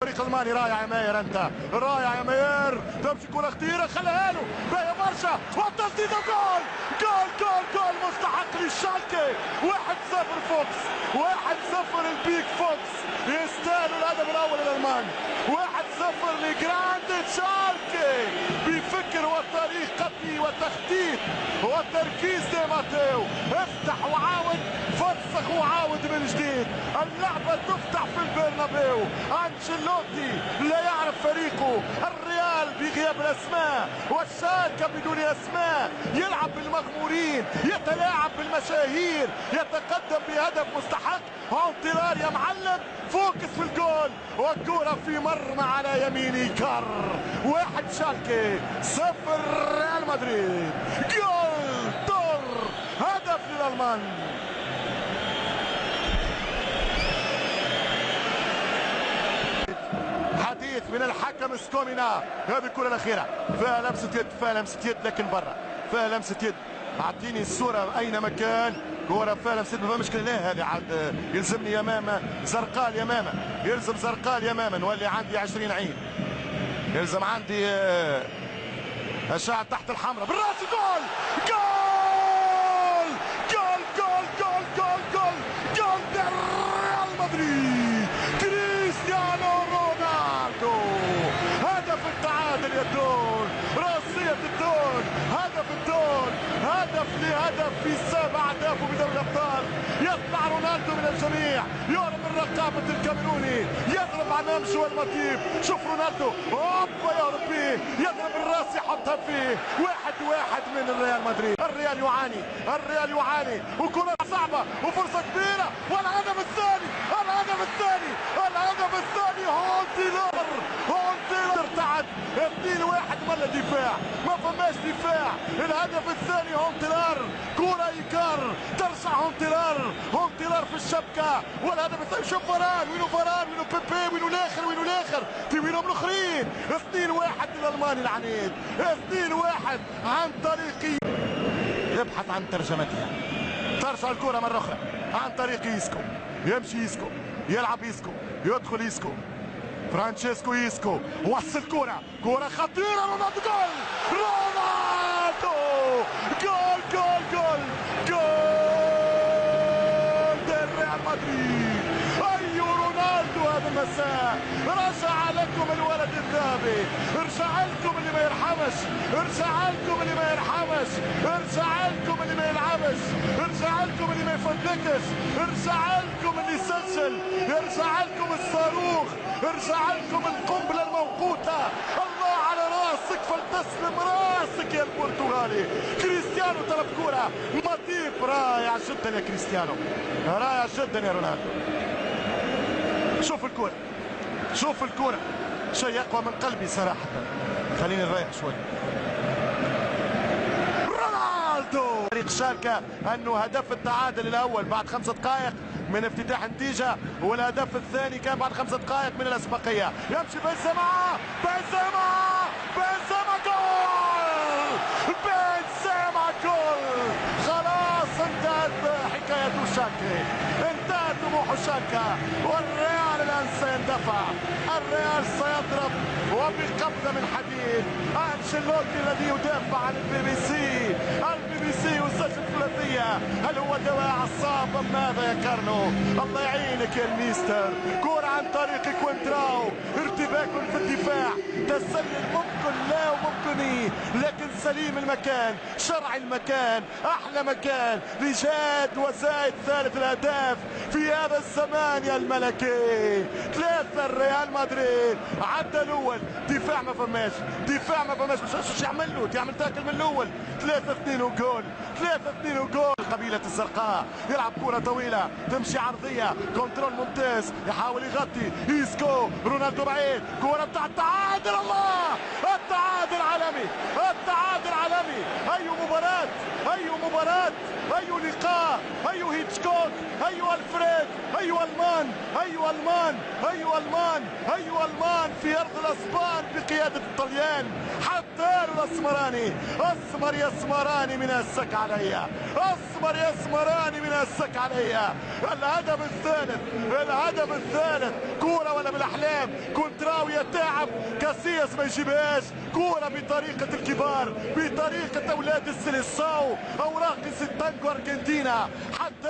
فريق الماني رائع يا ماير، انت رائع يا ماير، تمشي كره خطيره خليها له باهيه برشا والتسديد جول جول جول جول مستحق للشالكي. 1-0 فوكس، 1-0 البيك فوكس، يستاهلوا الهدف الاول الالمان. 1-0 لجراند شالكي بفكر وطريق قتلي وتخطيط وتركيز دي ماتيو. افتح وعاود، فسخ وعاود من جديد، اللعبه تفتح في البرنابيو. انشيلوتي لا يعرف فريقه، الريال بغياب الاسماء والشالكة بدون اسماء، يلعب بالمغمورين، يتلاعب بالمشاهير، يتقدم بهدف مستحق. انطلار يا معلم، فوكس في الجول والكرة في مرمى على يميني كار. 1 شالكي 0 ريال مدريد. جول دور، هدف للألمان. حديث من الحكم سكومينا، هذه الكرة الأخيرة فيها لمسة يد، فيها لمسة يد لكن برا، فيها لمسة يد. أعطيني الصورة أينما كان، كرة فيها لمسة يد ما فيها مشكلة. لا هذه عاد يلزمني يمامة زرقاء اليمامة، يلزم زرقاء اليمامة، نولي عندي 20 عين، يلزم عندي أشعة تحت الحمراء بالراس. جول جول جول جول جول جول جول جول ريال مدريد، كريستيانو رونالدو. هدف التعادل يا دون، راسية الدون، هدف الدون، هدف لهدف في 7 أهداف بدوري الأبطال. يطلع رونالدو من الجميع، يهرب من رقابة الكاميروني، يضرب على نمشو والمطيب. شوف رونالدو هوبا يهرب فيه، يضرب الراس يحطها فيه. 1-1 من الريال مدريد. الريال يعاني، الريال يعاني، وكرة صعبة وفرصة كبيرة، والهدف الثاني، الهدف الثاني، الهدف الثاني. هونتيلر، هونتيلر تعد 2-1 من الدفاع، ما فماش دفاع. الهدف الثاني هونتيلر، كرة إيكار، ترجع هونتيلر، هونتيلر في الشبكة، والهدف الثاني. شوف فران، وينو فران، وينو بيبي، وينو الاخر، وينو الاخر، وينهم الاخرين. 2-1 للالماني العنيد، 2-1 عن طريق، يبحث عن ترجمتها. ترجع الكرة مرة أخرى عن طريق إيسكو، يمشي إيسكو، يلعب إيسكو، يدخل إيسكو، فرانشيسكو إيسكو، وصل كرة، كرة خطيرة، رونالدو جول، رونالدو جول جول جول جول ريال مدريد. أي رونالدو هذا المساء، رجع لكم الولد الذهبي، ارجع لكم اللي ما يرحمش، ارجع لكم اللي ما يرحمش، ارجع لكم اللي ما يلعبش، ارجع لكم اللي ما يفدكش، ارجع لكم اللي يسجل، ارجع لكم الصاروخ، ارجع لكم القنبلة الموقوتة. الله على راسك، فلتسلم راسك يا البرتغالي. كريستيانو طلب كرة، مطيب رائع جدا يا كريستيانو، رائع جدا يا رونالدو. شوف الكرة، شوف الكرة، شيء أقوى من قلبي صراحة. خليني نريح شوي. رونالدو فريق شالكة أنه هدف التعادل الأول بعد 5 دقائق من افتتاح النتيجة، والهدف الثاني كان بعد 5 دقائق من الأسبقية. يمشي بنزيما، بنزيما، بنزيما جول، بنزيما جول. خلاص انتهت حكاية شالكة، انتهت طموح شالكة، والريال الآن سيندفع، الريال سيضرب وبقبضة من حديد. أنشيلوتي الذي يدافع عن البي سي يسجل ثلاثية. هل هو دواء أعصاب أم ماذا يا كارلو؟ الله يعينك يا الميستر. كرة عن طريق كوينتراو، ارتباك في الدفاع، تسلل ممكن لا وممكن إيه، لكن سليم المكان، شرع المكان، أحلى مكان لجاد وزايد ثالث الأهداف في هذا الزمان يا الملكي. 3 الريال مدريد، عدى الأول، دفاع ما فماش، دفاع ما فماش، مش يعمل له، يعمل تاكل من الأول. 3-2 وجول، 3-2 وجول. قبيلة الزرقاء يلعب كرة طويلة تمشي عرضية، كنترول ممتاز، يحاول يغطي إيسكو، رونالدو بعيد، كرة بتاع التعادل. الله، التعادل عالمي، التعادل عالمي. أي مباراة، أي مباراة، أي لقاء، أي هيتشكوك، أي ألفريد، أي ألمان، أي ألمان، أي ألمان، أي ألمان في أرض الأسبان بقيادة الطليان. حتى الأسمراني، أسمر يا اسمراني من السك عليا، أسمر يا اسمراني من السك عليا. الهدف الثالث، الهدف الثالث، كوره ولا بالاحلام، كونتراوي تعب كاسياس ما يجيبهاش، كوره بطريقه الكبار، بطريقه اولاد السيليساو، اوراق التانجو ارجنتينا. حتى